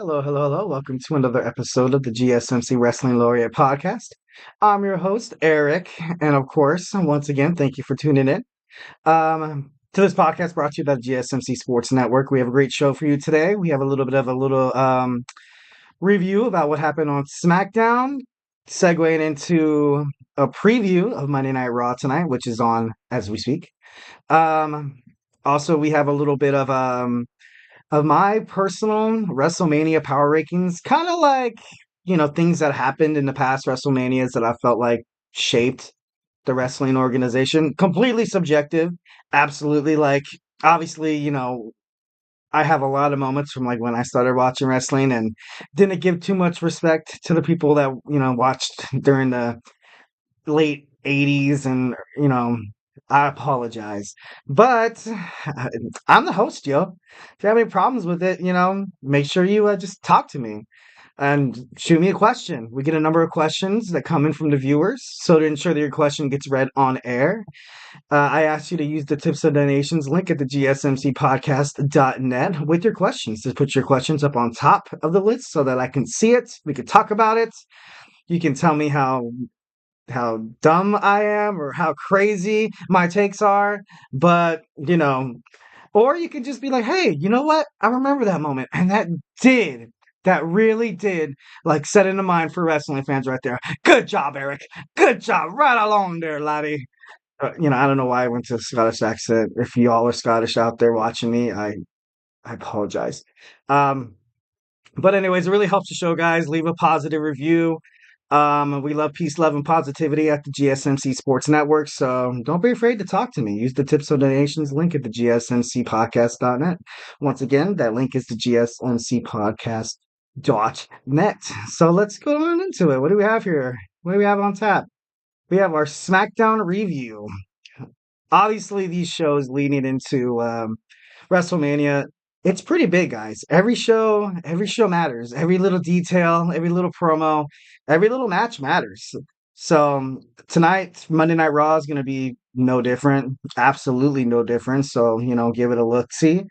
Hello, hello, hello. Welcome to another episode of the GSMC Wrestling Laureate Podcast. I'm your host, Eric. And of course, once again, thank you for tuning in. To this podcast brought to you by the GSMC Sports Network. We have a great show for you today. We have a little bit of a review about what happened on SmackDown, segueing into a preview of Monday Night Raw tonight, which is on as we speak. Um, Also, we have a little bit of my personal WrestleMania power rankings, kind of like, things that happened in the past WrestleManias that I felt like shaped the wrestling organization. Completely subjective. Absolutely. Like, obviously, I have a lot of moments from like when I started watching wrestling and didn't give too much respect to the people that, watched during the late 80s and, I apologize. But I'm the host, yo. If you have any problems with it, make sure you just talk to me and shoot me a question. We get a number of questions that come in from the viewers. So to ensure that your question gets read on air, I ask you to use the tips and donations link at the gsmcpodcast.net with your questions. Just put your questions up on top of the list so that I can see it. We can talk about it. You can tell me how dumb I am or how crazy my takes are, but or you could just be like, hey, you know what? I remember that moment, and that really did, like, set in the mind for wrestling fans right there. Good job, Eric. Good job. Right along there, laddie. I don't know why I went to a Scottish accent. If y'all are Scottish out there watching me, I apologize. Um, but anyways, it really helps the show, guys. Leave a positive review. We love peace, love, and positivity at the GSMC Sports Network. So don't be afraid to talk to me. Use the tips or donations link at the gsmcpodcast.net. Once again, that link is the gsmcpodcast.net. So let's go on into it. What do we have here? What do we have on tap? We have our SmackDown review. Obviously, these shows leading into WrestleMania, it's pretty big, guys. Every show matters. Every little detail, every little promo, every little match matters. So tonight, Monday Night Raw is going to be no different. Absolutely no different. So give it a look. See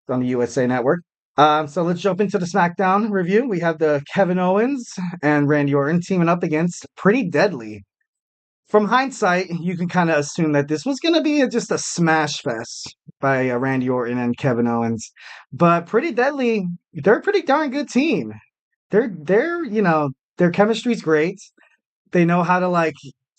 on the USA Network. So let's jump into the SmackDown review. We have the Kevin Owens and Randy Orton teaming up against Pretty Deadly. From hindsight, you can kind of assume that this was going to be just a smash fest by Randy Orton and Kevin Owens, but Pretty Deadly, they're a pretty darn good team. Their chemistry's great. They know how to like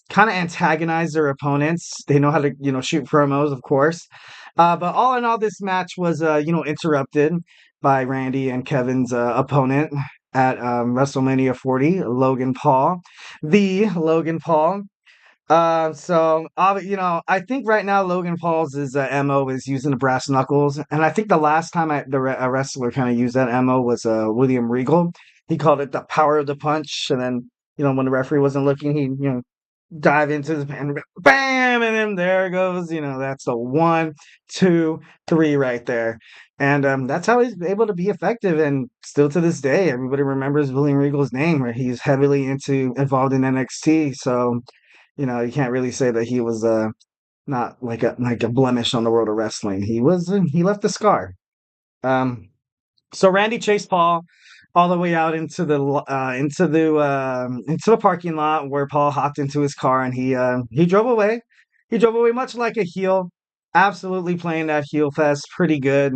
kind of antagonize their opponents. They know how to shoot promos, of course. But all in all, this match was interrupted by Randy and Kevin's opponent at WrestleMania 40, Logan Paul, the Logan Paul. I think right now Logan Paul's MO is using the brass knuckles, and I think the last time a wrestler kind of used that MO was William Regal. He called it the power of the punch, and then when the referee wasn't looking, he dive into the and bam, and then there goes. That's a 1, 2, 3 right there, and that's how he's able to be effective. And still to this day, everybody remembers William Regal's name, where he's heavily involved in NXT. So you can't really say that he was not like a blemish on the world of wrestling. He left a scar. Um, so Randy chased Paul all the way out into the parking lot where Paul hopped into his car and he drove away. He drove away much like a heel, absolutely playing that heel fest pretty good.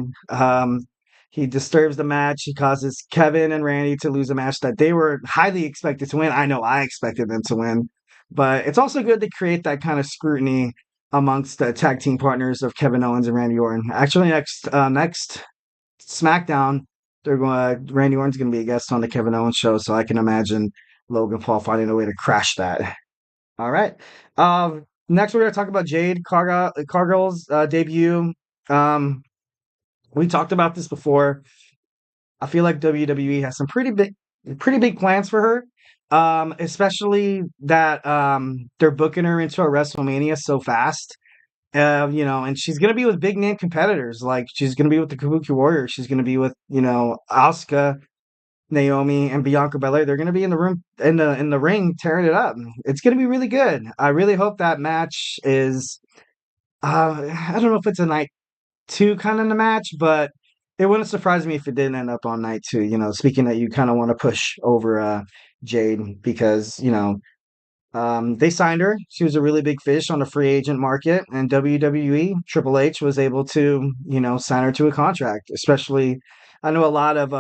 He disturbs the match. He causes Kevin and Randy to lose a match that they were highly expected to win. I know I expected them to win. But it's also good to create that kind of scrutiny amongst the tag team partners of Kevin Owens and Randy Orton. Actually, next SmackDown, Randy Orton's going to be a guest on the Kevin Owens show, so I can imagine Logan Paul finding a way to crash that. All right. Next, we're going to talk about Jade Cargill's debut. We talked about this before. I feel like WWE has some pretty big plans for her. Especially that they're booking her into a WrestleMania so fast. And she's gonna be with big name competitors. Like she's gonna be with the Kabuki Warriors. She's gonna be with Asuka, Naomi, and Bianca Belair. They're gonna be in the room in the ring tearing it up. It's gonna be really good. I really hope that match is. I don't know if it's a night two kind of the match, but it wouldn't surprise me if it didn't end up on night two. Speaking that you kind of want to push over Jade because they signed her. She was a really big fish on the free agent market, and WWE Triple H was able to sign her to a contract. Especially, I know a lot of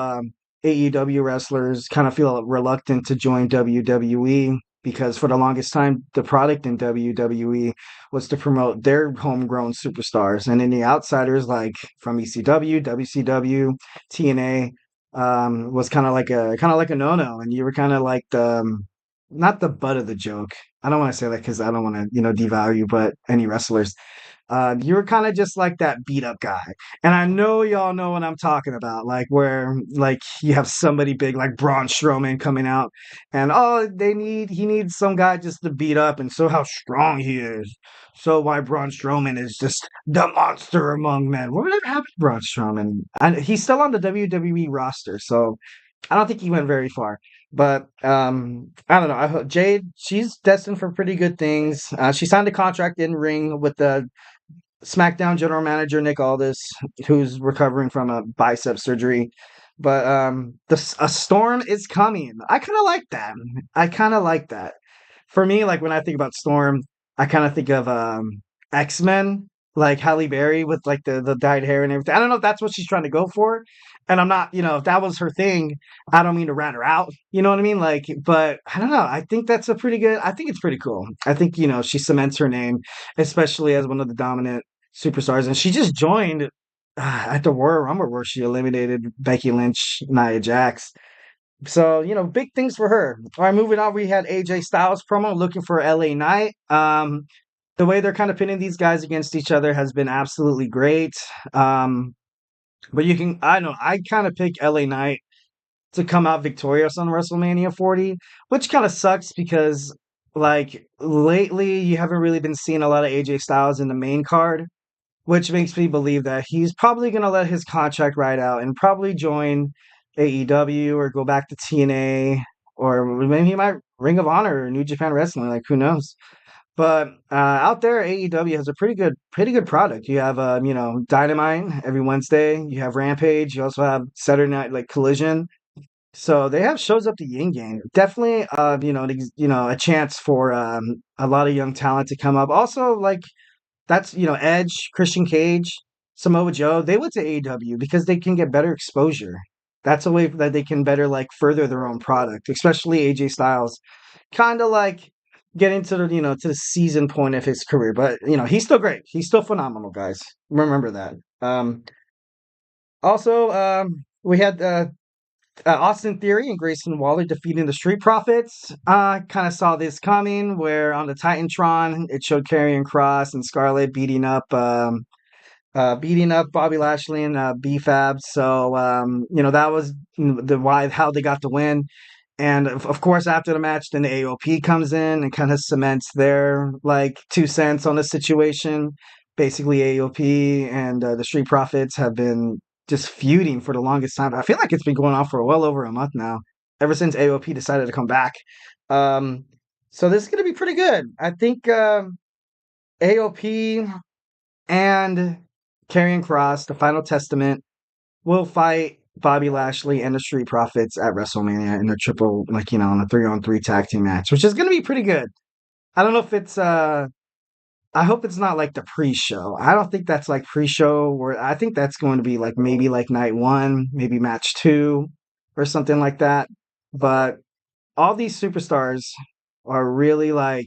AEW wrestlers kind of feel reluctant to join WWE because for the longest time the product in WWE was to promote their homegrown superstars, and then the outsiders like from ECW, WCW, TNA was kind of like a no-no, and you were kind of like the not the butt of the joke. I don't want to say that because I don't want to devalue but any wrestlers. You were kind of just like that beat up guy. And I know y'all know what I'm talking about, like where like you have somebody big like Braun Strowman coming out and he needs some guy just to beat up and show how strong he is. So why Braun Strowman is just the monster among men. What would happen to Braun Strowman? He's still on the WWE roster, so I don't think he went very far. But I don't know. I hope Jade, she's destined for pretty good things. She signed a contract in ring with the SmackDown general manager Nick Aldis, who's recovering from a bicep surgery. But a storm is coming. I kind of like that. I kind of like that. For me, like when I think about Storm, I kind of think of X-Men, like Halle Berry with like the dyed hair and everything. I don't know if that's what she's trying to go for, and I'm not. If that was her thing, I don't mean to rat her out. You know what I mean? Like, but I don't know. I think that's a pretty good. I think it's pretty cool. I think she cements her name, especially as one of the dominant superstars, and she just joined at the Royal Rumble where she eliminated Becky Lynch, Nia Jax. So, big things for her. All right, moving on, we had AJ Styles promo looking for LA Knight. The way they're kind of pitting these guys against each other has been absolutely great. Um, but I don't know, I kind of pick LA Knight to come out victorious on WrestleMania 40, which kind of sucks because, like, lately you haven't really been seeing a lot of AJ Styles in the main card, which makes me believe that he's probably going to let his contract ride out and probably join AEW or go back to TNA, or maybe he might Ring of Honor or New Japan Wrestling. Like who knows? But out there, AEW has a pretty good product. You have Dynamite every Wednesday. You have Rampage. You also have Saturday Night like Collision. So they have shows up the yin yang. Definitely, a chance for a lot of young talent to come up. Also, like that's Edge, Christian Cage, Samoa Joe. They went to AEW because they can get better exposure. That's a way that they can better like further their own product, especially AJ Styles. Kind of like getting to the to the season point of his career, but he's still great. He's still phenomenal, guys. Remember that. Also, we had Austin Theory and Grayson Waller defeating the Street Profits. Kind of saw this coming, where on the Titantron it showed Karrion Kross and Scarlett beating up Bobby Lashley and B-Fab. So that was the why how they got the win. And of course, after the match, then the AOP comes in and kind of cements their like 2 cents on the situation. Basically, AOP and the Street Profits have been just feuding for the longest time. I feel like it's been going on for well over a month now, ever since AOP decided to come back. Um, so this is going to be pretty good. I think AOP and Karrion Kross, the Final Testament, will fight Bobby Lashley and the Street Profits at WrestleMania in a triple, like, in a 3-on-3 tag team match, which is going to be pretty good. I don't know if it's, I hope it's not like the pre-show. I don't think that's like pre-show, where I think that's going to be like maybe like night one, maybe match two or something like that. But all these superstars are really like,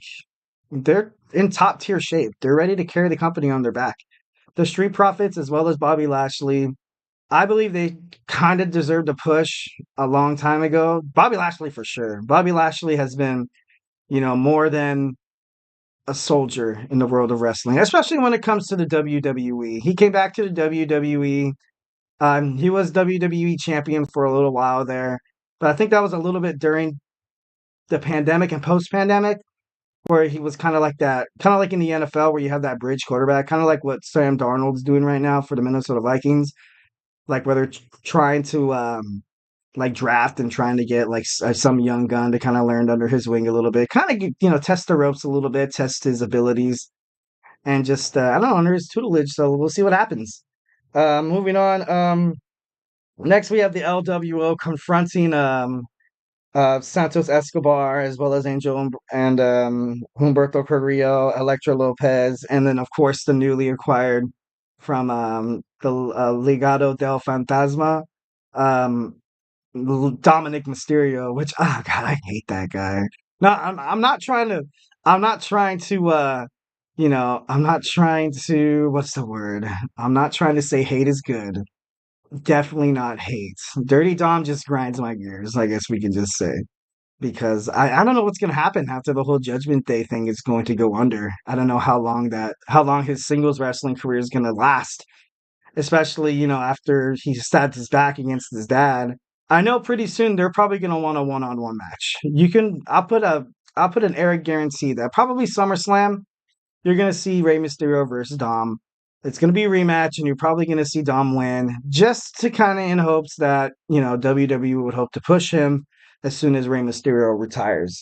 they're in top tier shape. They're ready to carry the company on their back. The Street Profits, as well as Bobby Lashley, I believe they kind of deserved a push a long time ago. Bobby Lashley for sure. Bobby Lashley has been, more than a soldier in the world of wrestling, especially when it comes to the WWE. He came back to the WWE. He was WWE champion for a little while there, but I think that was a little bit during the pandemic and post-pandemic, where he was kind of like that, kind of like in the NFL where you have that bridge quarterback, kind of like what Sam Darnold's doing right now for the Minnesota Vikings, like where they're trying to like draft and trying to get like some young gun to kind of learn under his wing a little bit, kind of test the ropes a little bit, test his abilities, and just I don't know, under his tutelage. So we'll see what happens. Moving on. Next, we have the LWO confronting Santos Escobar as well as and Humberto Carrillo, Electra Lopez, and then of course the newly acquired from the Legado del Fantasma, um, Dominic Mysterio. Which, oh god, I hate that guy. No, I'm not trying to. I'm not trying to. I'm not trying to. What's the word? I'm not trying to say hate is good. Definitely not hate. Dirty Dom just grinds my gears, I guess we can just say. Because I don't know what's gonna happen after the whole Judgment Day thing is going to go under. I don't know how long his singles wrestling career is gonna last. Especially, after he stabbed his back against his dad. I know pretty soon they're probably gonna want a one-on-one match. I'll put an Eric guarantee that probably SummerSlam you're gonna see Rey Mysterio versus Dom. It's gonna be a rematch, and you're probably gonna see Dom win, just to kind of in hopes that WWE would hope to push him as soon as Rey Mysterio retires.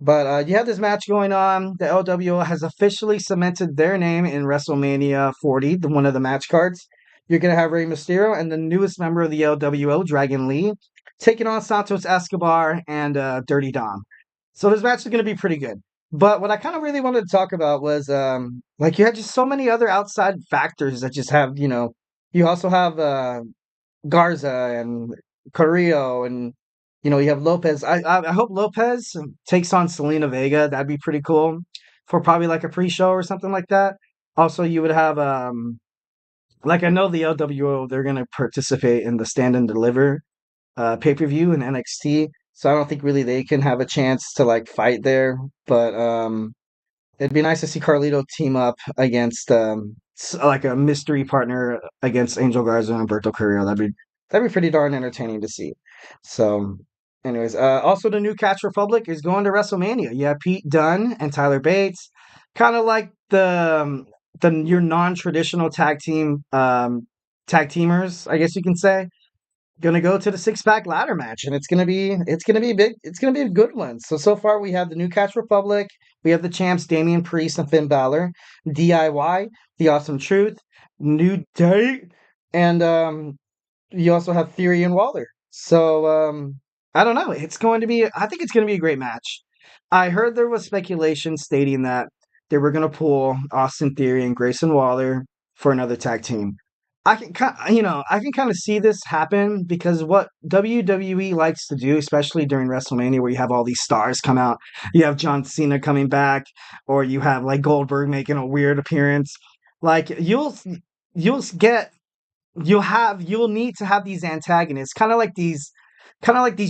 But you have this match going on. The LWO has officially cemented their name in WrestleMania 40, one of the match cards. You're going to have Rey Mysterio and the newest member of the LWO, Dragon Lee, taking on Santos Escobar and Dirty Dom. So this match is going to be pretty good. But what I kind of really wanted to talk about was like you had just so many other outside factors that just have, you also have Garza and Carrillo, and you have Lopez. I hope Lopez takes on Selena Vega. That'd be pretty cool for probably like a pre-show or something like that. Also, you would have like I know the LWO they're gonna participate in the Stand and Deliver pay-per-view in NXT. So I don't think really they can have a chance to like fight there, but it'd be nice to see Carlito team up against like a mystery partner against Angel Garza and Alberto Carrillo. That'd be pretty darn entertaining to see. So, anyways, also the new Catch Republic is going to WrestleMania. You have Pete Dunne and Tyler Bates, kind of like the your non-traditional tag teamers, I guess you can say, gonna go to the six-pack ladder match, and it's gonna be big. It's gonna be a good one. So far we have the New Catch Republic, we have the champs Damian Priest and Finn Balor, DIY, the Awesome Truth, New Day, and you also have Theory and Waller. So I don't know. I think it's gonna be a great match. I heard there was speculation stating that they were gonna pull Austin Theory and Grayson Waller for another tag team. I can kind of see this happen because what WWE likes to do, especially during WrestleMania, where you have all these stars come out, you have John Cena coming back, or you have like Goldberg making a weird appearance. Like you'll get you'll need to have these antagonists, kind of like these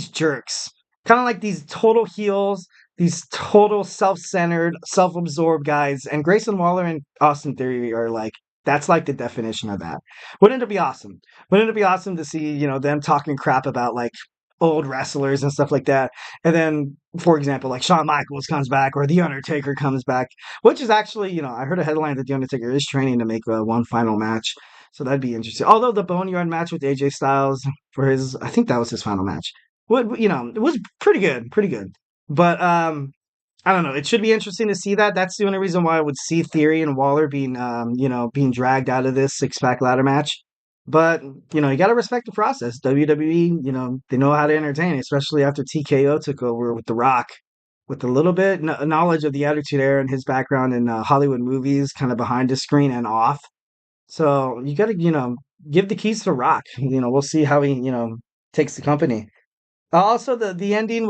jerks, kind of like these total heels, these total self-centered, self-absorbed guys. And Grayson Waller and Austin Theory are like that's like the definition of that. Wouldn't it be awesome? Wouldn't it be awesome to see them talking crap about like old wrestlers and stuff like that? And then, for example, like Shawn Michaels comes back or The Undertaker comes back, which is actually, I heard a headline that The Undertaker is training to make one final match. So that'd be interesting. Although the Boneyard match with AJ Styles I think that was his final match. It was pretty good, pretty good. But I don't know. It should be interesting to see that. That's the only reason why I would see Theory and Waller being dragged out of this six-pack ladder match. But you got to respect the process. WWE, they know how to entertain, especially after TKO took over with The Rock, with a little bit knowledge of the Attitude Era and his background in Hollywood movies, kind of behind the screen and off. So you got to, give the keys to Rock. We'll see how he, takes the company. Also, the ending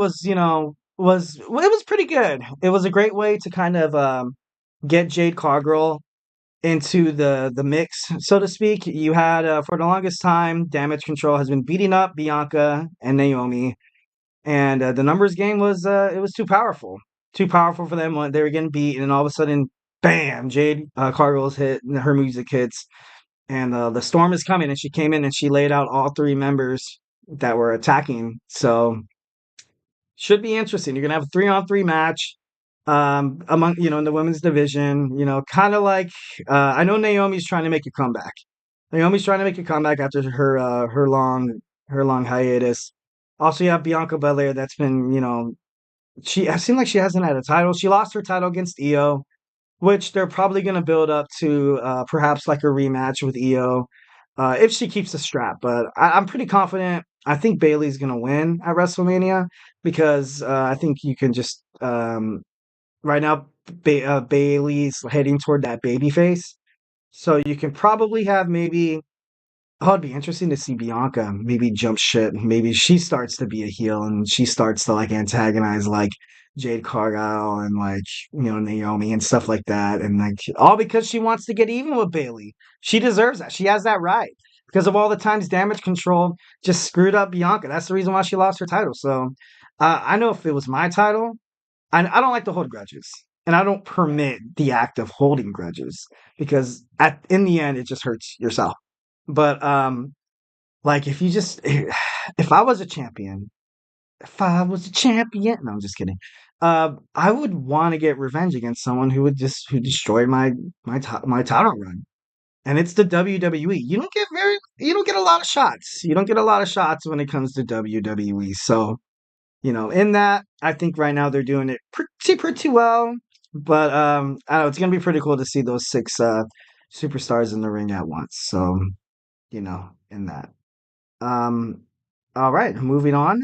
it was pretty good. It was a great way to kind of get Jade Cargill into the mix, so to speak. You had for the longest time, Damage Control has been beating up Bianca and Naomi, and the numbers game was it was too powerful for them when they were getting beat, and all of a sudden, bam, Jade Cargill's hit, and her music hits, and the storm is coming, and she came in and she laid out all three members that were attacking. So should be interesting. You're gonna have a 3-on-3 match among in the women's division. Kind of like I know Naomi's trying to make a comeback. Naomi's trying to make a comeback after her long hiatus. Also, you have Bianca Belair. That's been she it seemed like she hasn't had a title. She lost her title against Io, which they're probably going to build up to perhaps like a rematch with Io. if she keeps the strap. But I'm pretty confident. I think Bailey's gonna win at WrestleMania because I think you can just right now Bailey's heading toward that baby face, so you can probably have maybe. Oh, it'd be interesting to see Bianca maybe jump ship. Maybe she starts to be a heel and she starts to like antagonize like Jade Cargill and like Naomi and stuff like that, and like all because she wants to get even with Bailey. She deserves that. She has that right because of all the times Damage Control just screwed up Bianca. That's the reason why she lost her title. So I know if it was my title, I don't like to hold grudges, and I don't permit the act of holding grudges because in the end it just hurts yourself. But like if I was a champion, no, I'm just kidding. I would want to get revenge against someone who destroyed my title run, and it's the WWE. You don't get a lot of shots. You don't get a lot of shots when it comes to WWE. So in that, I think right now they're doing it pretty well. But I don't know, it's gonna be pretty cool to see those six superstars in the ring at once. So in that. Um, all right, moving on.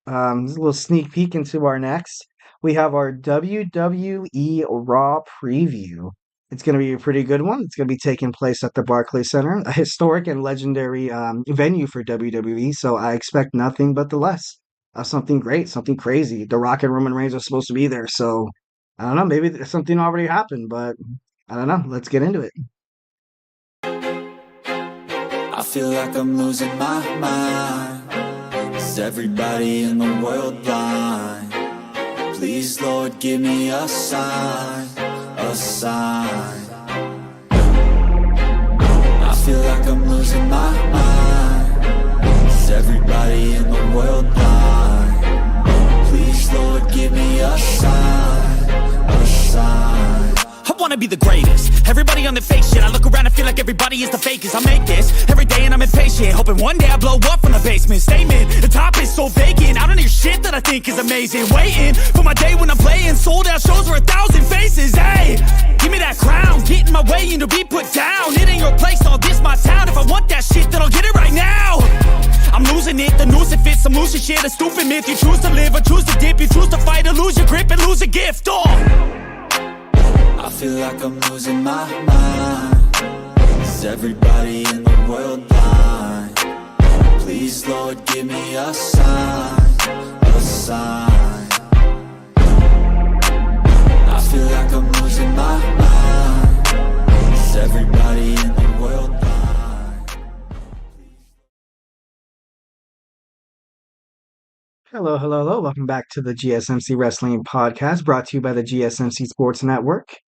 This is a little sneak peek into our next. We have our WWE Raw preview. It's going to be a pretty good one. It's going to be taking place at the Barclays Center, a historic and legendary venue for WWE. So I expect nothing but the less of something great, something crazy. The Rock and Roman Reigns are supposed to be there. So I don't know. Maybe something already happened, but I don't know. Let's get into it. I feel like I'm losing my mind. Is everybody in the world blind? Please, Lord, give me a sign, a sign. I feel like I'm losing my mind. Is everybody in the world blind? Please, Lord, give me a sign, a sign. I wanna be the greatest. Everybody on the fake shit. I look around and feel like everybody is the fakest. I make this every day and I'm impatient, hoping one day I blow up from the basement. Statement, the top is so vacant. I don't hear shit that I think is amazing. Waiting for my day when I'm playing sold out shows for 1,000 faces. Hey, give me that crown, get in my way and to be put down. It ain't your place, all this my town. If I want that shit, then I'll get it right now. I'm losing it, the noose it fits. I'm losing shit, a stupid myth. You choose to live or choose to dip. You choose to fight or lose your grip and lose a gift. I feel like I'm losing my mind. Is everybody in the world blind? Please, Lord, give me a sign, a sign. I feel like I'm losing my mind. Is everybody in the world blind? Hello. Welcome back to the GSMC Wrestling Podcast, brought to you by the GSMC Sports Network.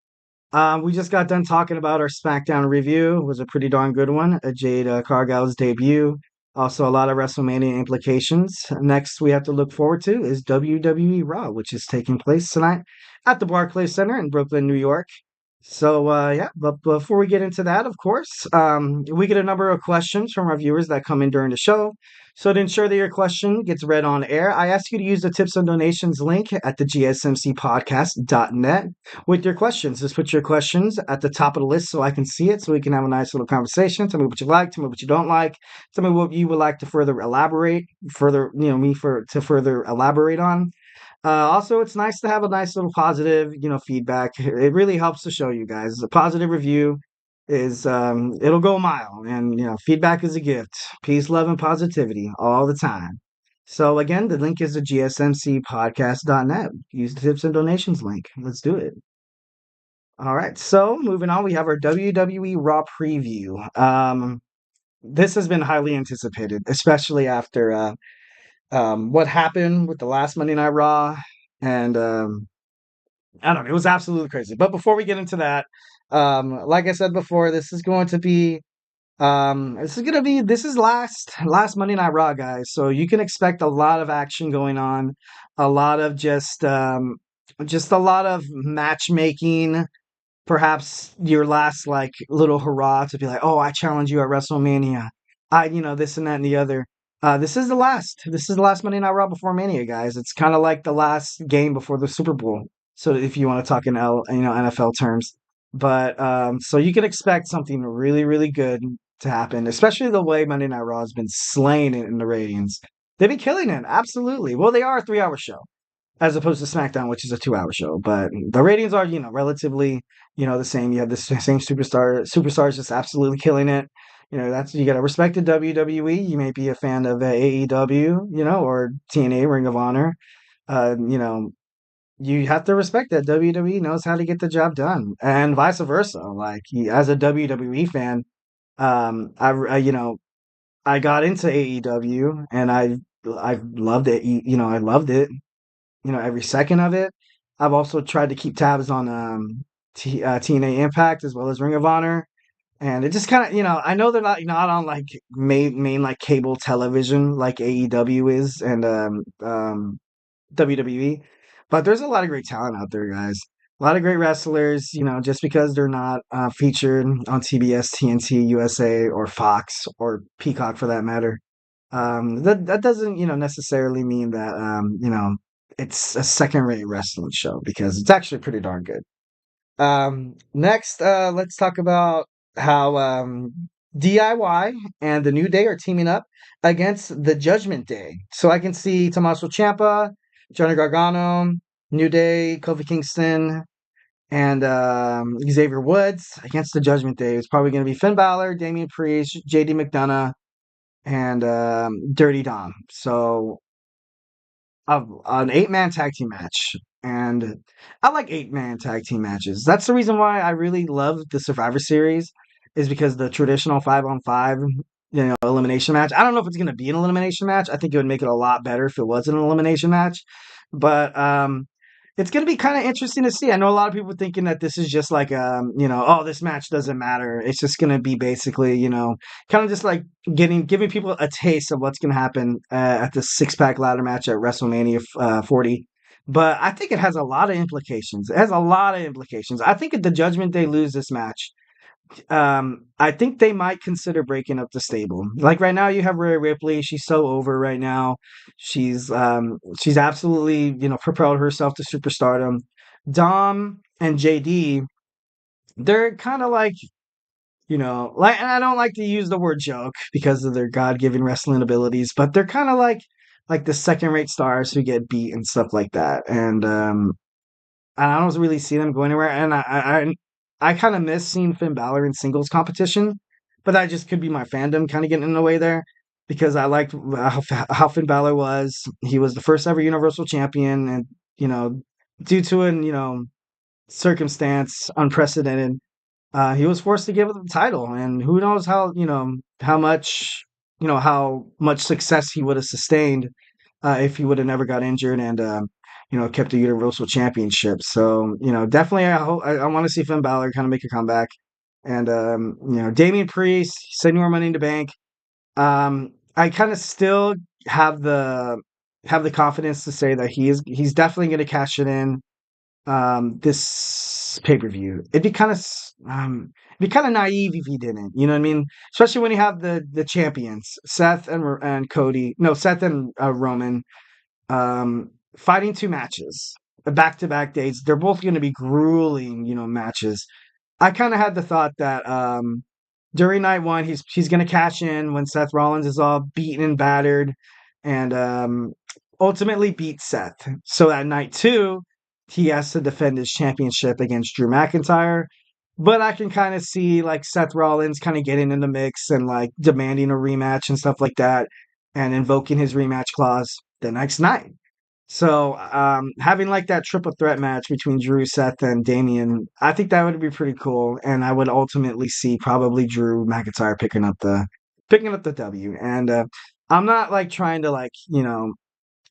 We just got done talking about our SmackDown review. It was a pretty darn good one. Jade Cargill's debut. Also, a lot of WrestleMania implications. Next, we have to look forward to is WWE Raw, which is taking place tonight at the Barclays Center in Brooklyn, New York. So, but before we get into that, of course, we get a number of questions from our viewers that come in during the show. So to ensure that your question gets read on air, I ask you to use the tips and donations link at the gsmcpodcast.net with your questions. Just put your questions at the top of the list so I can see it, so we can have a nice little conversation. Tell me what you like, tell me what you don't like, tell me what you would like to further elaborate, to further elaborate on. Also, it's nice to have a nice little positive, feedback. It really helps the show, you guys. A positive review is it'll go a mile, and feedback is a gift. Peace, love, and positivity all the time. So again, the link is the gsmcpodcast.net. Use the tips and donations link. Let's do it. All right, so moving on, we have our WWE Raw preview. This has been highly anticipated, especially after what happened with the last Monday Night Raw, and I don't know, it was absolutely crazy. But before we get into that, like I said before, this is last Monday Night Raw, guys. So you can expect a lot of action going on, a lot of just a lot of matchmaking. Perhaps your last like little hurrah to be like, oh, I challenge you at WrestleMania. This and that and the other. This is the last. This is the last Monday Night Raw before Mania, guys. It's kind of like the last game before the Super Bowl. So if you want to talk in NFL terms, but so you can expect something really, really good to happen, especially the way Monday Night Raw has been slaying it in the ratings. They've been killing it, absolutely. Well, they are a 3-hour show as opposed to SmackDown, which is a 2-hour show. But the ratings are, relatively, the same. You have the same superstars just absolutely killing it. That's you got to respect the WWE. You may be a fan of AEW, or TNA, Ring of Honor. You have to respect that WWE knows how to get the job done, and vice versa. Like as a WWE fan, I got into AEW and I loved it. I loved it. Every second of it. I've also tried to keep tabs on TNA Impact as well as Ring of Honor, and it just kind of I know they're not on like main like cable television like AEW is and WWE, but there's a lot of great talent out there, guys. A lot of great wrestlers. Just because they're not featured on TBS, TNT, USA, or Fox or Peacock for that matter, that doesn't necessarily mean that it's a second-rate wrestling show because it's actually pretty darn good. Next, let's talk about how DIY and the New Day are teaming up against the Judgment Day. So I can see Tommaso Ciampa, Johnny Gargano, New Day, Kofi Kingston, and Xavier Woods against the Judgment Day. It's probably going to be Finn Balor, Damian Priest, JD McDonough, and Dirty Dom. So an 8-man tag team match. And I like 8-man tag team matches. That's the reason why I really love the Survivor Series, is because the traditional 5-on-5, elimination match. I don't know if it's going to be an elimination match. I think it would make it a lot better if it was an elimination match. But it's going to be kind of interesting to see. I know a lot of people thinking that this is just like, oh, this match doesn't matter. It's just going to be basically, kind of just like giving people a taste of what's going to happen at the 6-pack ladder match at WrestleMania 40. But I think it has a lot of implications. It has a lot of implications. I think if the Judgment Day lose this match, I think they might consider breaking up the stable. Like right now, you have Rhea Ripley. She's so over right now. She's absolutely propelled herself to superstardom. Dom and JD, they're kind of like and I don't like to use the word joke because of their God-given wrestling abilities, but they're kind of like the second-rate stars who get beat and stuff like that. And I don't really see them going anywhere. And I kind of miss seeing Finn Balor in singles competition, but that just could be my fandom kind of getting in the way there because I liked how Finn Balor was. He was the first ever Universal Champion, and due to an circumstance unprecedented, he was forced to give up the title, and who knows how much success he would have sustained if he would have never got injured and kept the Universal Championship. So, definitely I want to see Finn Balor kind of make a comeback. And, Damian Priest, Senor Money in the Bank. I kind of still have the confidence to say that he's definitely going to cash it in this pay-per-view. It'd be kind of naive if he didn't. You know what I mean? Especially when you have the champions, Seth and Cody. No, Seth and Roman. Fighting 2 matches, back-to-back dates. They're both going to be grueling, matches. I kind of had the thought that during night 1, he's going to cash in when Seth Rollins is all beaten and battered, and ultimately beat Seth. So at night 2, he has to defend his championship against Drew McIntyre. But I can kind of see like Seth Rollins kind of getting in the mix and like demanding a rematch and stuff like that, and invoking his rematch clause the next night. So, having like that triple threat match between Drew, Seth, and Damian, I think that would be pretty cool, and I would ultimately see probably Drew McIntyre picking up the W. And I'm not like trying to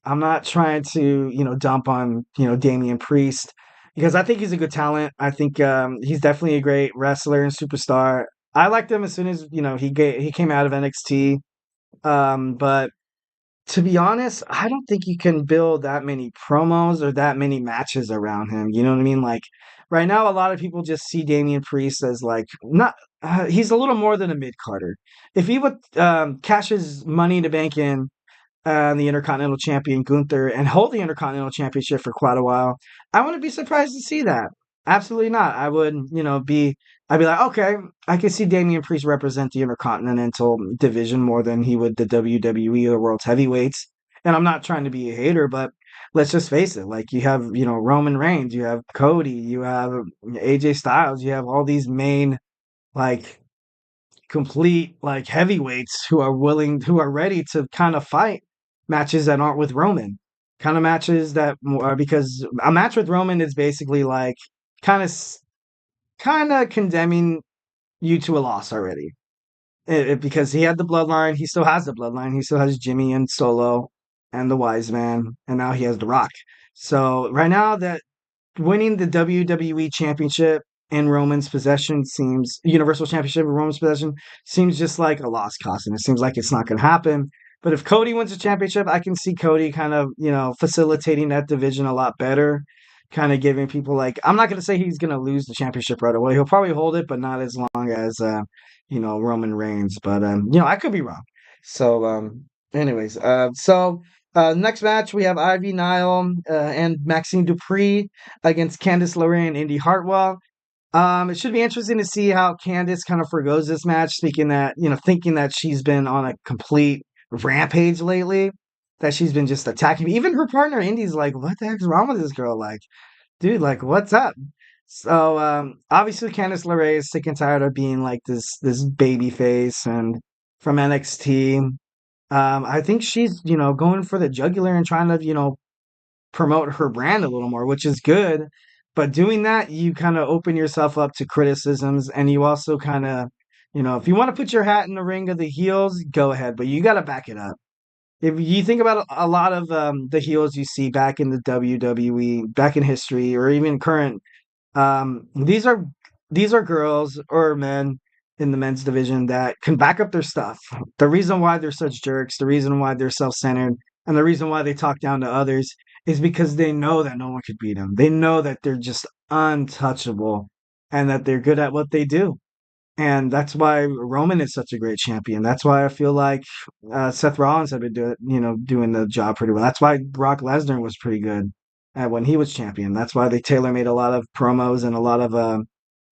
I'm not trying to dump on Damian Priest because I think he's a good talent. I think he's definitely a great wrestler and superstar. I liked him as soon as he came out of NXT, but to be honest, I don't think you can build that many promos or that many matches around him. You know what I mean? Like right now, a lot of people just see Damian Priest as like not. He's a little more than a mid Carter. If he would cash his Money in the Bank in the Intercontinental Champion Gunther and hold the Intercontinental Championship for quite a while, I wouldn't be surprised to see that. Absolutely not. I would, I'd be like, okay, I can see Damian Priest represent the Intercontinental division more than he would the WWE or World's Heavyweights. And I'm not trying to be a hater, but let's just face it. Like, you have, Roman Reigns, you have Cody, you have AJ Styles, you have all these main, like, complete, like, heavyweights who are ready to kind of fight matches that aren't with Roman. Kind of matches that are, because a match with Roman is basically like kind of condemning you to a loss already. Because he had the bloodline, he still has the bloodline. He still has Jimmy and Solo and the Wise Man, and now he has The Rock. So right now, that winning the WWE Championship in Roman's possession seems Universal Championship in Roman's possession seems just like a lost cause, and it seems like it's not going to happen. But if Cody wins the championship, I can see Cody kind of, facilitating that division a lot better, kind of giving people, like, I'm not going to say he's going to lose the championship right away. He'll probably hold it, but not as long as Roman Reigns. But I could be wrong. So anyways, next match, we have Ivy Nile and Maxine Dupree against Candice LeRae and Indy Hartwell. It should be interesting to see how Candice kind of forgoes this match, thinking that she's been on a complete rampage lately, that she's been just attacking me. Even her partner Indy's like, what the heck's wrong with this girl? Like, dude, like, what's up? So obviously Candice LeRae is sick and tired of being like this baby face and from NXT. I think she's, going for the jugular and trying to, promote her brand a little more, which is good. But doing that, you kind of open yourself up to criticisms, and you also kind of, if you want to put your hat in the ring of the heels, go ahead, but you got to back it up. If you think about a lot of the heels you see back in the WWE, back in history, or even current, these are girls or men in the men's division that can back up their stuff. The reason why they're such jerks, the reason why they're self-centered, and the reason why they talk down to others is because they know that no one could beat them. They know that they're just untouchable and that they're good at what they do. And that's why Roman is such a great champion. That's why I feel like Seth Rollins had been doing the job pretty well. That's why Brock Lesnar was pretty good at when he was champion. That's why they tailor made a lot of promos and a lot of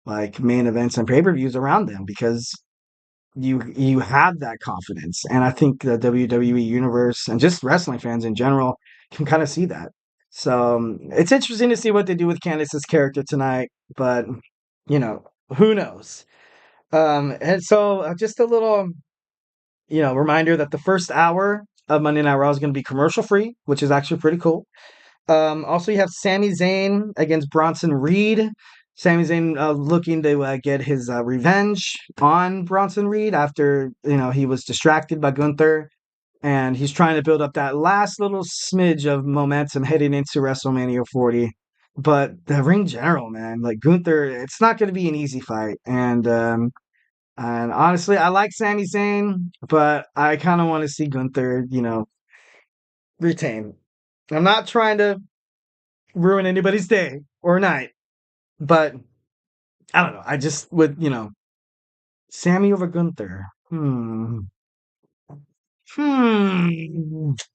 like main events and pay-per-views around them, because you have that confidence. And I think the WWE universe and just wrestling fans in general can kind of see that. So it's interesting to see what they do with Candice's character tonight, but who knows? And so just a little, reminder that the first hour of Monday Night Raw is going to be commercial free, which is actually pretty cool. Also, you have Sami Zayn against Bronson Reed. Sami Zayn looking to get his revenge on Bronson Reed after he was distracted by Gunther, and he's trying to build up that last little smidge of momentum heading into WrestleMania 40. But the ring general, man, like Gunther, it's not going to be an easy fight, and honestly, I like Sami Zayn, but I kind of want to see Gunther, retain. I'm not trying to ruin anybody's day or night, but I don't know. I just would, Sammy over Gunther.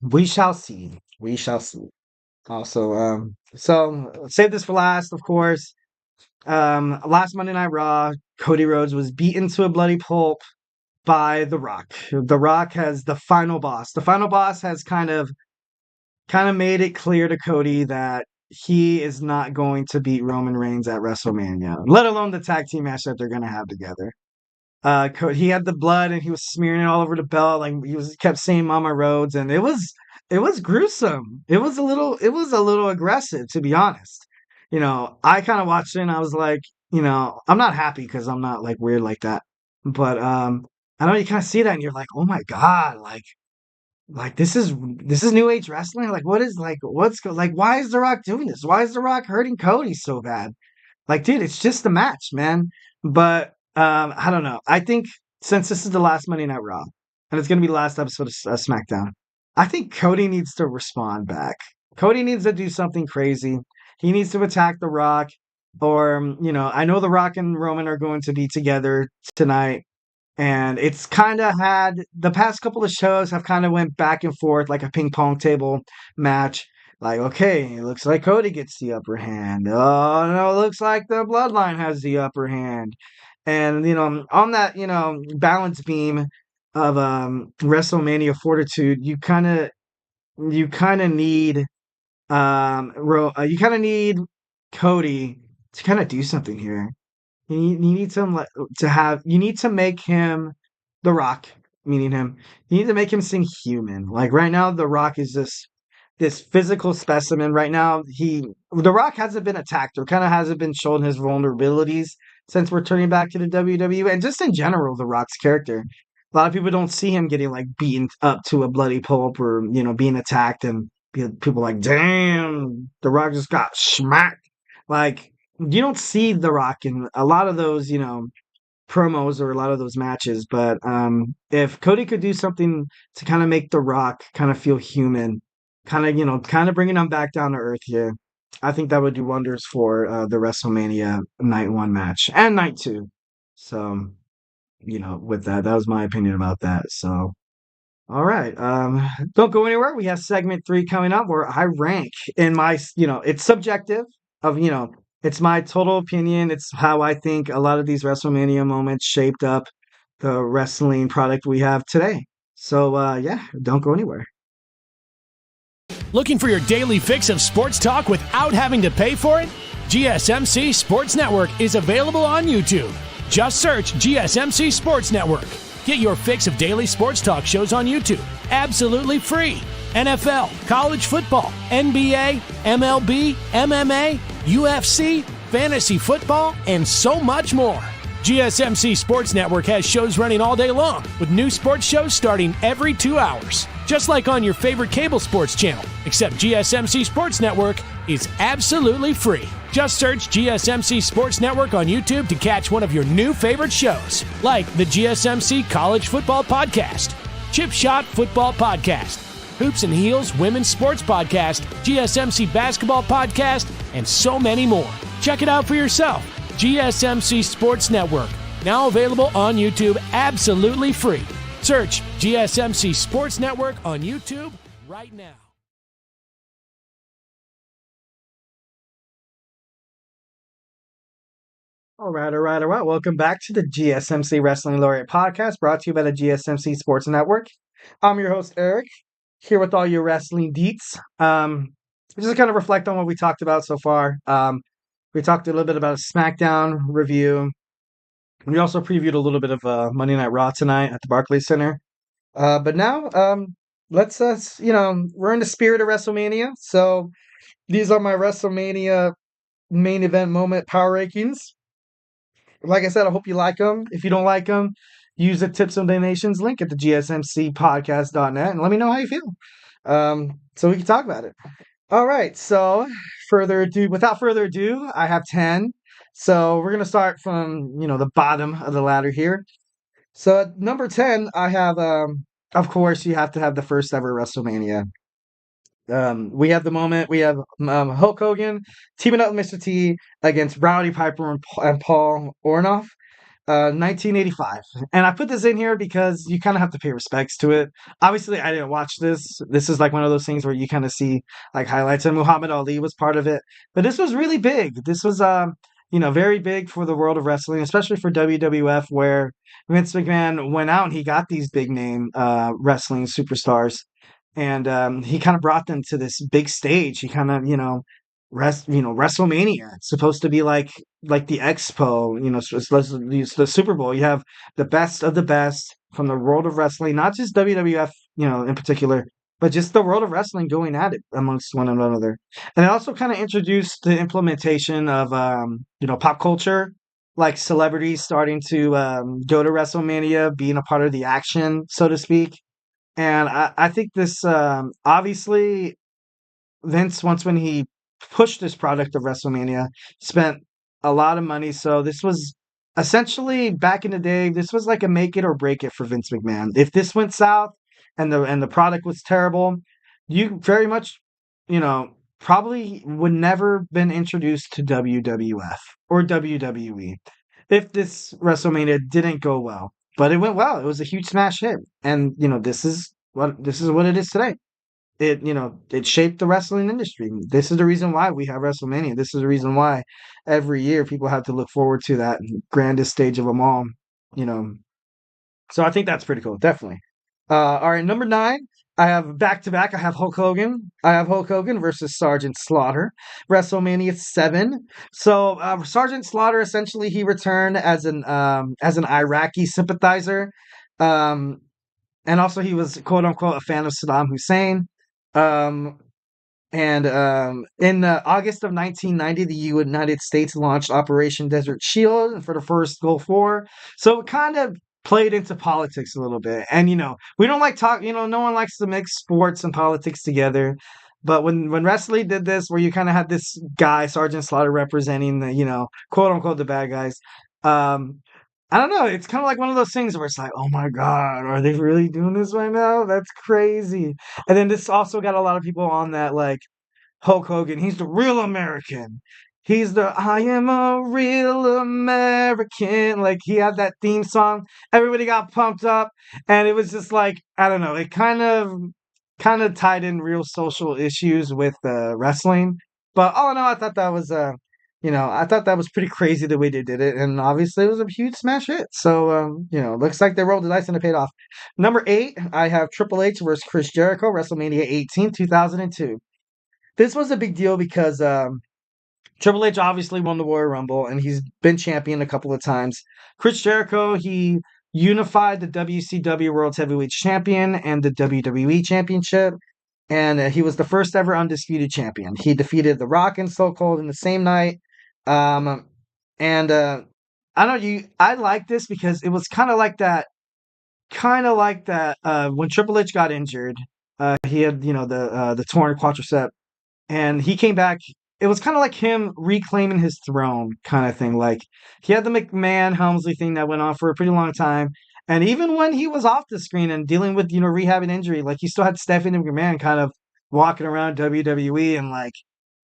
We shall see. We shall see. Also, so save this for last, of course. Last Monday Night Raw, Cody Rhodes was beaten to a bloody pulp by The Rock. The Rock has the final boss. The final boss has kind of made it clear to Cody that he is not going to beat Roman Reigns at WrestleMania, let alone the tag team match that they're going to have together. He had the blood and he was smearing it all over the belt. Like, he kept saying Mama Rhodes, and it was gruesome. It was a little aggressive, to be honest. I kind of watched it and I was like, I'm not happy because I'm not like weird like that. But I know you kind of see that and you're like, oh my God, like this is new age wrestling. Like, why is The Rock doing this? Why is The Rock hurting Cody so bad? Like, dude, it's just a match, man. But I don't know. I think since this is the last Monday Night Raw and it's gonna be the last episode of SmackDown, I think Cody needs to respond back. Cody needs to do something crazy. He needs to attack The Rock, or I know The Rock and Roman are going to be together tonight. And it's kind of had the past couple of shows have kind of went back and forth like a ping pong table match. Like, okay, it looks like Cody gets the upper hand. Oh no, it looks like the Bloodline has the upper hand. And on that balance beam of WrestleMania fortitude, you kind of need you kind of need Cody to kind of do something here. You need some you need to make him The Rock, meaning him. You need to make him seem human. Like right now, The Rock is this physical specimen. Right now, The Rock hasn't been attacked or kind of hasn't been shown his vulnerabilities since returning back to the WWE, and just in general, The Rock's character. A lot of people don't see him getting like beaten up to a bloody pulp or being attacked, and people like, damn, The Rock just got smacked. Like you don't see The Rock in a lot of those, promos or a lot of those matches. But if Cody could do something to kind of make The Rock kind of feel human, kind of bringing him back down to earth here, I think that would do wonders for the WrestleMania Night 1 match and Night 2. So, with that was my opinion about that. So, all right. Don't go anywhere. We have segment 3 coming up where I rank in my, it's subjective of, it's my total opinion. It's how I think a lot of these WrestleMania moments shaped up the wrestling product we have today. So, yeah, don't go anywhere. Looking for your daily fix of sports talk without having to pay for it? GSMC Sports Network is available on YouTube. Just search GSMC Sports Network. Get your fix of daily sports talk shows on YouTube, absolutely free. NFL, college football, NBA, MLB, MMA, UFC, fantasy football, and so much more. GSMC Sports Network has shows running all day long, with new sports shows starting every 2 hours. Just like on your favorite cable sports channel, except GSMC Sports Network is absolutely free. Just search GSMC Sports Network on YouTube to catch one of your new favorite shows, like the GSMC College Football Podcast, Chip Shot Football Podcast, Hoops and Heels Women's Sports Podcast, GSMC Basketball Podcast, and so many more. Check it out for yourself. GSMC Sports Network, now available on YouTube absolutely free. Search GSMC Sports Network on YouTube right now. All right. Welcome back to the GSMC Wrestling Laureate Podcast, brought to you by the GSMC Sports Network. I'm your host, Eric, here with all your wrestling deets. Just kind of reflect on what we talked about so far. We talked a little bit about a SmackDown review. We also previewed a little bit of Monday Night Raw tonight at the Barclays Center. But now, let's we're in the spirit of WrestleMania. So these are my WrestleMania main event moment power rankings. Like I said, I hope you like them. If you don't like them, use the tips and donations link at the gsmcpodcast.net and let me know how you feel. So we can talk about it. All right. So without further ado, I have 10. So we're going to start from, the bottom of the ladder here. So at number 10, I have, of course, you have to have the first ever WrestleMania. We have the moment. We have Hulk Hogan teaming up with Mr. T against Rowdy Piper and Paul Orndorff, 1985. And I put this in here because you kind of have to pay respects to it. Obviously, I didn't watch this. This is like one of those things where you kind of see like highlights, and Muhammad Ali was part of it. But this was really big. This was very big for the world of wrestling, especially for WWF, where Vince McMahon went out and he got these big name wrestling superstars. And he kind of brought them to this big stage. He kind of, WrestleMania. It's supposed to be like the Expo, it's the Super Bowl. You have the best of the best from the world of wrestling, not just WWF, in particular, but just the world of wrestling going at it amongst one another. And it also kind of introduced the implementation of, pop culture, like celebrities starting to go to WrestleMania, being a part of the action, so to speak. And I think this, obviously, Vince, once when he pushed this product of WrestleMania, spent a lot of money. So this was essentially, back in the day, this was like a make it or break it for Vince McMahon. If this went south and the product was terrible, you very much, probably would never been introduced to WWF or WWE if this WrestleMania didn't go well. But it went well. It was a huge smash hit, and this is what it is today. it shaped the wrestling industry. This is the reason why we have WrestleMania. This is the reason why every year people have to look forward to that grandest stage of them all. You know, so I think that's pretty cool, definitely. All right, number 9, I have back to back. I have Hulk Hogan. I have Hulk Hogan versus Sergeant Slaughter, WrestleMania 7. So Sergeant Slaughter, essentially, he returned as an Iraqi sympathizer, um, and also he was quote unquote a fan of Saddam Hussein. Um, and in August of 1990, the United States launched Operation Desert Shield for the first Gulf War. So it kind of played into politics a little bit. And, we don't like talk, no one likes to mix sports and politics together. But when wrestling did this, where you kind of had this guy, Sergeant Slaughter, representing the, quote unquote, the bad guys, um, I don't know. It's kind of like one of those things where it's like, oh my God, are they really doing this right now? That's crazy. And then this also got a lot of people on that, like, Hulk Hogan, he's the real American. He's the I am a real American. Like he had that theme song. Everybody got pumped up. And it was just like, I don't know, it kind of tied in real social issues with wrestling. But all in all, I thought that was I thought that was pretty crazy the way they did it. And obviously it was a huge smash hit. So looks like they rolled the dice and it paid off. Number 8, I have Triple H versus Chris Jericho, WrestleMania 18, 2002. This was a big deal because Triple H obviously won the Royal Rumble and he's been champion a couple of times. Chris Jericho, he unified the WCW World Heavyweight Champion and the WWE Championship, and he was the first ever undisputed champion. He defeated The Rock and Stone Cold in the same night. Um, and I don't you I like this because it was kind of like that when Triple H got injured. He had the torn quadricep and he came back. It was kind of like him reclaiming his throne, kind of thing. Like he had the McMahon Helmsley thing that went on for a pretty long time, and even when he was off the screen and dealing with rehab and injury, like he still had Stephanie McMahon kind of walking around WWE and like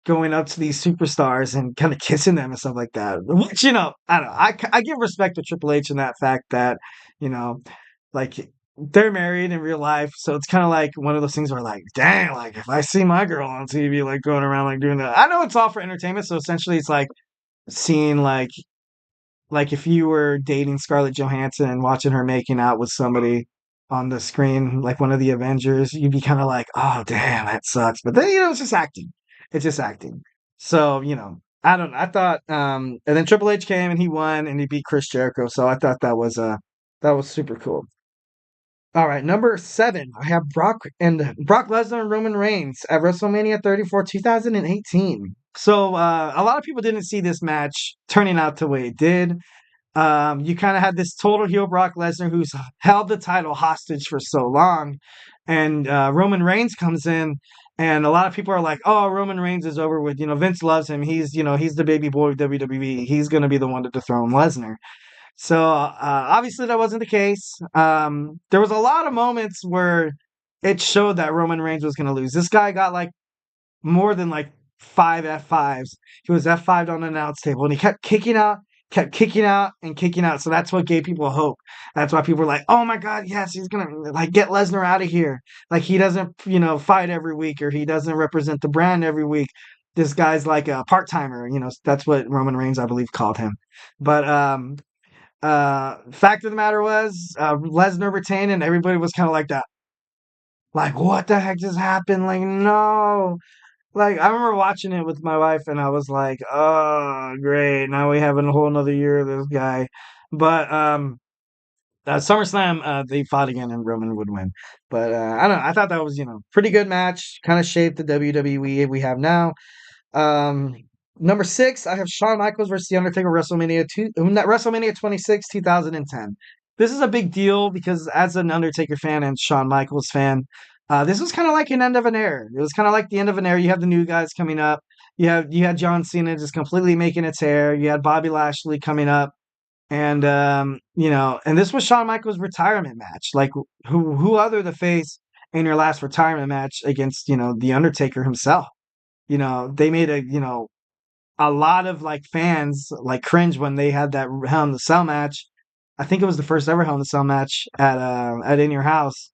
going up to these superstars and kind of kissing them and stuff like that. Which I don't know. I give respect to Triple H in that fact that you know like they're married in real life, so it's kind of like one of those things where like, dang, like if I see my girl on TV like going around like doing that, I know it's all for entertainment. So essentially, it's like seeing like if you were dating Scarlett Johansson and watching her making out with somebody on the screen, like one of the Avengers, you'd be kind of like, oh damn, that sucks. But then it's just acting. It's just acting. So I don't. I thought, and then Triple H came and he won and he beat Chris Jericho. So I thought that was super cool. All right, number 7, I have Brock Lesnar and Roman Reigns at WrestleMania 34, 2018. So a lot of people didn't see this match turning out the way it did. You kind of had this total heel Brock Lesnar who's held the title hostage for so long, and Roman Reigns comes in, and a lot of people are like, "Oh, Roman Reigns is over with." Vince loves him. He's the baby boy of WWE. He's gonna be the one to dethrone Lesnar. So obviously that wasn't the case. There was a lot of moments where it showed that Roman Reigns was going to lose. This guy got like more than like 5 F5s. He was F5'd on the announce table, and he kept kicking out, and kicking out. So that's what gave people hope. That's why people were like, "Oh my God, yes, he's gonna like get Lesnar out of here. Like he doesn't, fight every week, or he doesn't represent the brand every week. This guy's like a part timer." That's what Roman Reigns, I believe, called him. But fact of the matter was, Lesnar retained, and everybody was kind of like that. Like, what the heck just happened? Like, no. Like, I remember watching it with my wife, and I was like, oh, great. Now we have a whole another year of this guy. But SummerSlam, they fought again, and Roman would win. But I don't know. I thought that was, pretty good match. Kind of shaped the WWE we have now. Um, Number 6, I have Shawn Michaels versus The Undertaker WrestleMania 26, 2010. This is a big deal because as an Undertaker fan and Shawn Michaels fan, this was kind of like an end of an era. It was kind of like the end of an era. You have the new guys coming up. You had John Cena just completely making its hair. You had Bobby Lashley coming up, and and this was Shawn Michaels' retirement match. Like who other to face in your last retirement match against the Undertaker himself? They made a lot of like fans like cringe when they had that Hell in the Cell match. I think it was the first ever Hell in the Cell match at In Your House.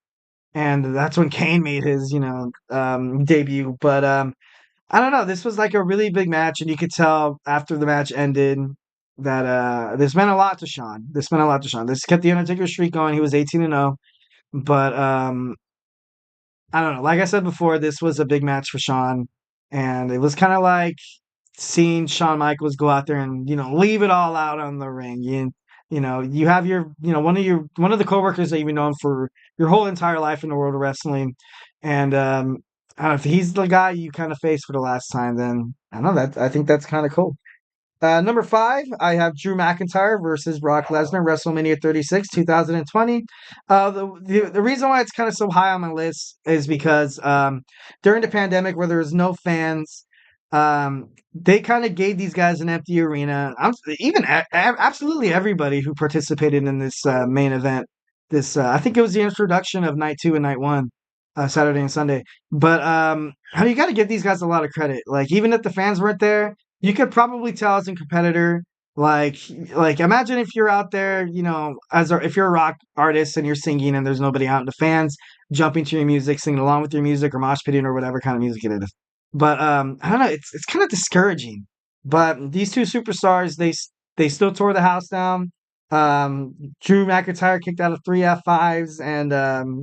and that's when Kane made his, debut. But I don't know. This was like a really big match, and you could tell after the match ended that this meant a lot to Shawn. This meant a lot to Shawn. This kept the Undertaker streak going. He was 18-0, but I don't know. Like I said before, this was a big match for Shawn, and it was kind of like seeing Shawn Michaels go out there and leave it all out on the ring. You have one of the coworkers that you've known for your whole entire life in the world of wrestling, and I don't know if he's the guy you kind of face for the last time. Then I don't know that I think that's kind of cool. Number 5, I have Drew McIntyre versus Brock Lesnar, WrestleMania 36, 2020. The reason why it's kind of so high on my list is because during the pandemic where there was no fans, they kind of gave these guys an empty arena. Absolutely everybody who participated in this main event. I think it was the introduction of night 2 and night 1, Saturday and Sunday. But you got to give these guys a lot of credit. Like even if the fans weren't there, you could probably tell as a competitor, like imagine if you're out there, if you're a rock artist and you're singing and there's nobody out, and the fans jumping to your music, singing along with your music, or mosh pitting or whatever kind of music it is. But I don't know, it's kind of discouraging. But these two superstars, they still tore the house down. Drew McIntyre kicked out of 3 F5s, and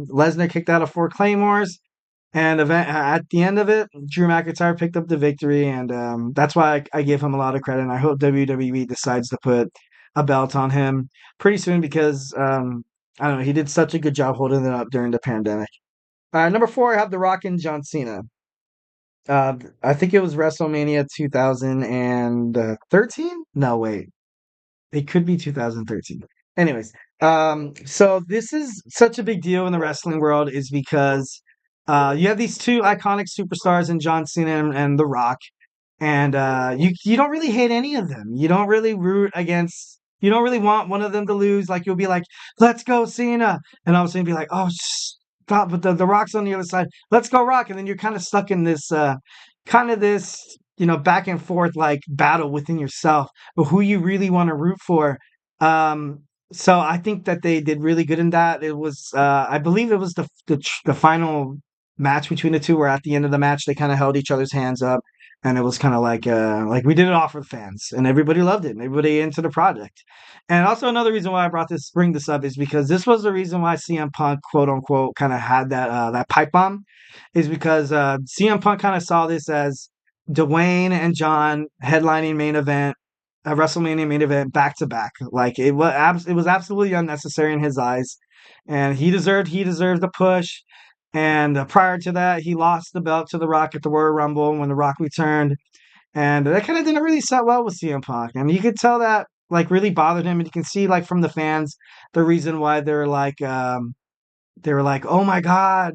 Lesnar kicked out of 4 Claymores. And at the end of it, Drew McIntyre picked up the victory, and that's why I give him a lot of credit. And I hope WWE decides to put a belt on him pretty soon because I don't know, he did such a good job holding it up during the pandemic. Number 4, I have The Rock and John Cena. I think it was WrestleMania 2013. No, wait, it could be 2013. Anyways, so this is such a big deal in the wrestling world is because you have these two iconic superstars in John Cena and The Rock, and you don't really hate any of them. You don't really root against. You don't really want one of them to lose. Like you'll be like, "Let's go Cena," and all of a sudden be like, "Oh, stop!" But the Rock's on the other side. Let's go Rock, and then you're kind of stuck in this back and forth like battle within yourself of who you really want to root for. So I think that they did really good in that. It was, I believe it was the final match between the two, where at the end of the match they kind of held each other's hands up, and it was kind of like we did it all for the fans, and everybody loved it, and everybody into the project. And also another reason why I bring this up is because this was the reason why CM Punk, quote unquote, kind of had that pipe bomb, is because CM Punk kind of saw this as Dwayne and John headlining main event, a WrestleMania main event back to back. Like it was absolutely unnecessary in his eyes, and he deserved the push. And prior to that, he lost the belt to The Rock at the Royal Rumble when The Rock returned, and that kind of didn't really set well with CM Punk. And you could tell that like really bothered him, and you can see like from the fans the reason why they were like, oh my god,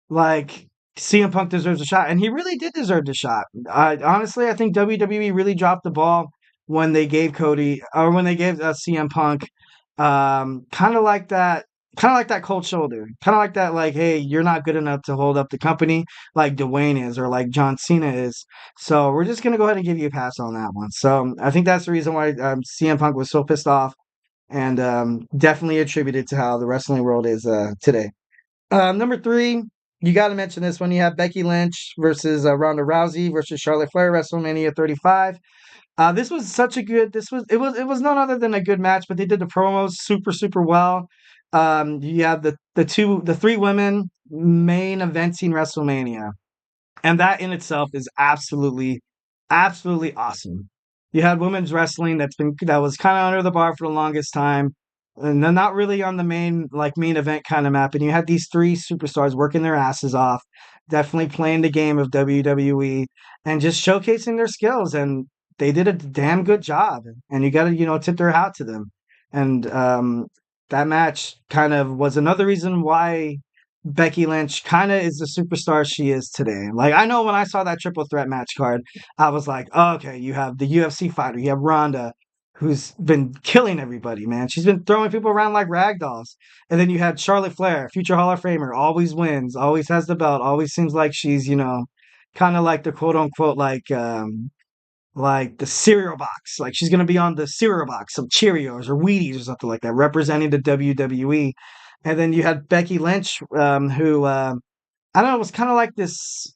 like CM Punk deserves a shot, and he really did deserve the shot. Honestly, I think WWE really dropped the ball when they gave CM Punk kind of like that cold shoulder, kind of like that, like, hey, you're not good enough to hold up the company like Dwayne is or like John Cena is. So we're just gonna go ahead and give you a pass on that one. So I think that's the reason why CM Punk was so pissed off, and definitely attributed to how the wrestling world is today. Number 3, you got to mention this one. You have Becky Lynch versus Ronda Rousey versus Charlotte Flair, WrestleMania 35. This was such a good. It was none other than a good match, but they did the promos super well. You have the 3 women main eventing WrestleMania, and that in itself is absolutely awesome. You had women's wrestling that was kind of under the bar for the longest time, and they're not really on the main event kind of map. And you had these 3 superstars working their asses off, definitely playing the game of WWE and just showcasing their skills. And they did a damn good job. And you got to tip their hat to them. And that match kind of was another reason why Becky Lynch kind of is the superstar she is today. Like, I know when I saw that triple threat match card, I was like, oh, okay, you have the UFC fighter, you have Ronda, who's been killing everybody, man. She's been throwing people around like rag dolls. And then you had Charlotte Flair, future Hall of Famer, always wins, always has the belt, always seems like she's, kind of like the quote unquote, like the cereal box. Like she's going to be on the cereal box, some Cheerios or Wheaties or something like that, representing the WWE. And then you had Becky Lynch, who I don't know, was kind of like this,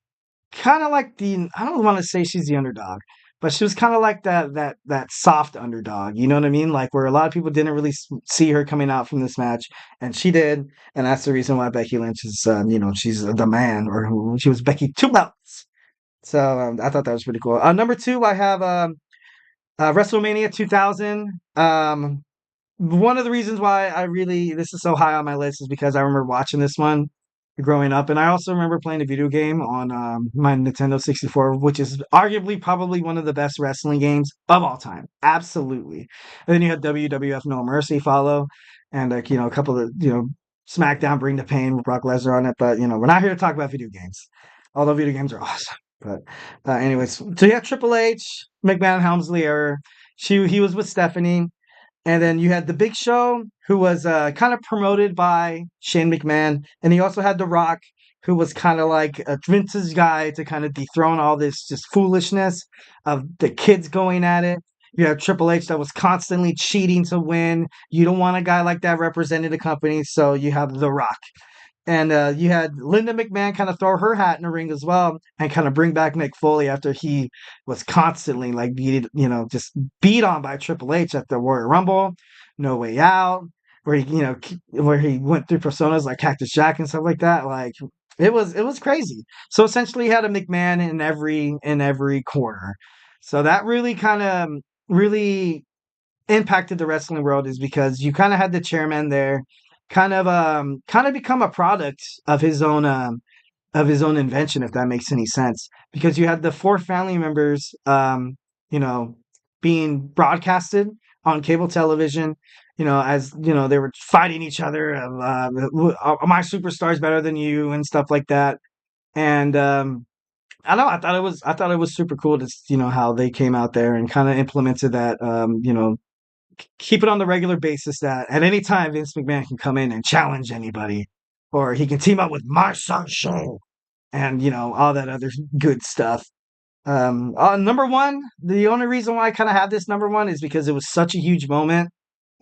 kind of like I don't want to say she's the underdog, but she was kind of like that soft underdog. You know what I mean? Like where a lot of people didn't really see her coming out from this match, and she did, and that's the reason why Becky Lynch is, she's the man, or who she was Becky Two Belts. So I thought that was pretty cool. Number two, I have WrestleMania 2000. One of the reasons why this is so high on my list is because I remember watching this one growing up, and I also remember playing a video game on my Nintendo 64, which is arguably probably one of the best wrestling games of all time. Absolutely. And then you had WWF No Mercy follow, and a couple of SmackDown Bring the Pain with Brock Lesnar on it. But we're not here to talk about video games, although video games are awesome. But anyways, so yeah, Triple H, McMahon, Helmsley era. He was with Stephanie. And then you had The Big Show, who was kind of promoted by Shane McMahon. And he also had The Rock, who was kind of like a Vince's guy to kind of dethrone all this just foolishness of the kids going at it. You have Triple H that was constantly cheating to win. You don't want a guy like that representing the company, so you have The Rock. And you had Linda McMahon kind of throw her hat in the ring as well and kind of bring back Mick Foley after he was constantly like just beat on by Triple H at the Royal Rumble, No Way Out, where he went through personas like Cactus Jack and stuff like that. Like it was crazy. So essentially, he had a McMahon in every corner. So that really kind of impacted the wrestling world, is because you kind of had the chairman there kind of become a product of his own invention, if that makes any sense, because you had the four family members being broadcasted on cable television, as they were fighting each other, my superstar is better than you and stuff like that. And I don't know, I thought it was super cool to how they came out there and kind of implemented that, keep it on the regular basis that at any time Vince McMahon can come in and challenge anybody, or he can team up with Marcel Show and all that other good stuff. Number one, the only reason why I kind of have this number one is because it was such a huge moment,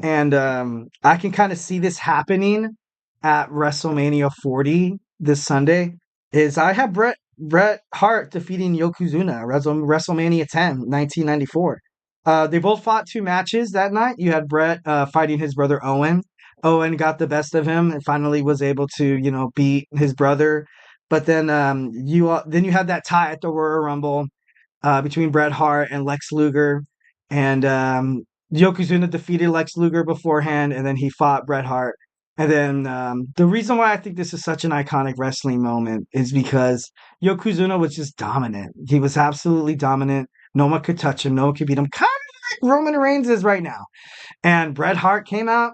and I can kind of see this happening at WrestleMania 40 this Sunday. Is I have Bret Hart defeating Yokozuna at WrestleMania 10, 1994. They both fought 2 matches that night. You had Bret fighting his brother Owen. Owen got the best of him and finally was able to, beat his brother. But then you had that tie at the Royal Rumble between Bret Hart and Lex Luger, and Yokozuna defeated Lex Luger beforehand, and then he fought Bret Hart. And then the reason why I think this is such an iconic wrestling moment is because Yokozuna was just dominant. He was absolutely dominant. No one could touch him. No one could beat him. Kind of like Roman Reigns is right now. And Bret Hart came out,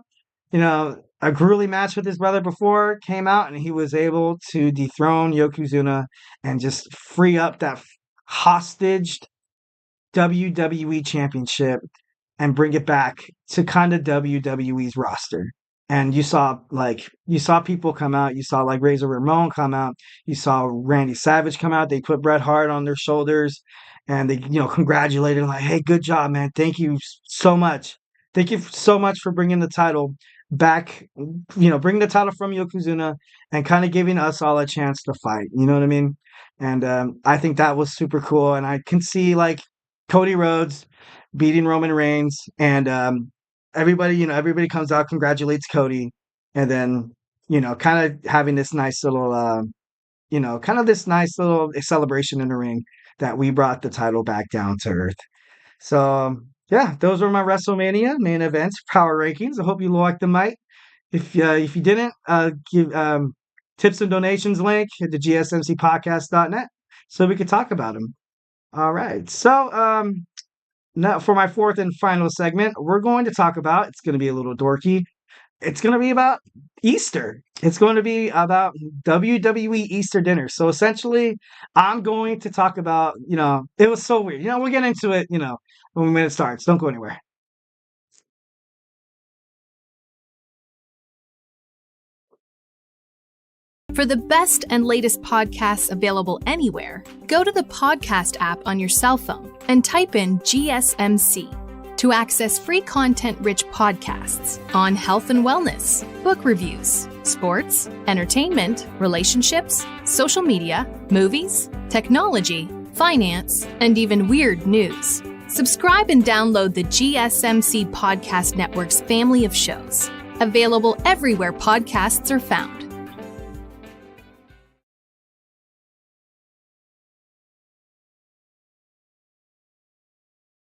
a grueling match with his brother before, came out, and he was able to dethrone Yokozuna and just free up that hostage WWE Championship and bring it back to kind of WWE's roster. And you saw people come out. You saw like Razor Ramon come out. You saw Randy Savage come out. They put Bret Hart on their shoulders, and they congratulated him like, "Hey, good job, man! Thank you so much. Thank you so much for bringing the title back. Bringing the title from Yokozuna and kind of giving us all a chance to fight." You know what I mean? And I think that was super cool. And I can see like Cody Rhodes beating Roman Reigns, and everybody comes out, congratulates Cody, and then kind of having this nice little celebration in the ring that we brought the title back down to earth. So yeah, those were my WrestleMania main events power rankings. I hope you liked them, mate. If you didn't, give tips and donations link at the gsmcpodcast.net so we could talk about them. All right, so now for my fourth and final segment, we're going to talk about, it's going to be a little dorky, it's going to be about Easter. It's going to be about WWE Easter dinner. So essentially, I'm going to talk about, it was so weird. We'll get into it, when it starts. Don't go anywhere. For the best and latest podcasts available anywhere, go to the podcast app on your cell phone and type in GSMC. to access free content-rich podcasts on health and wellness, book reviews, sports, entertainment, relationships, social media, movies, technology, finance, and even weird news. Subscribe and download the GSMC Podcast Network's family of shows, available everywhere podcasts are found.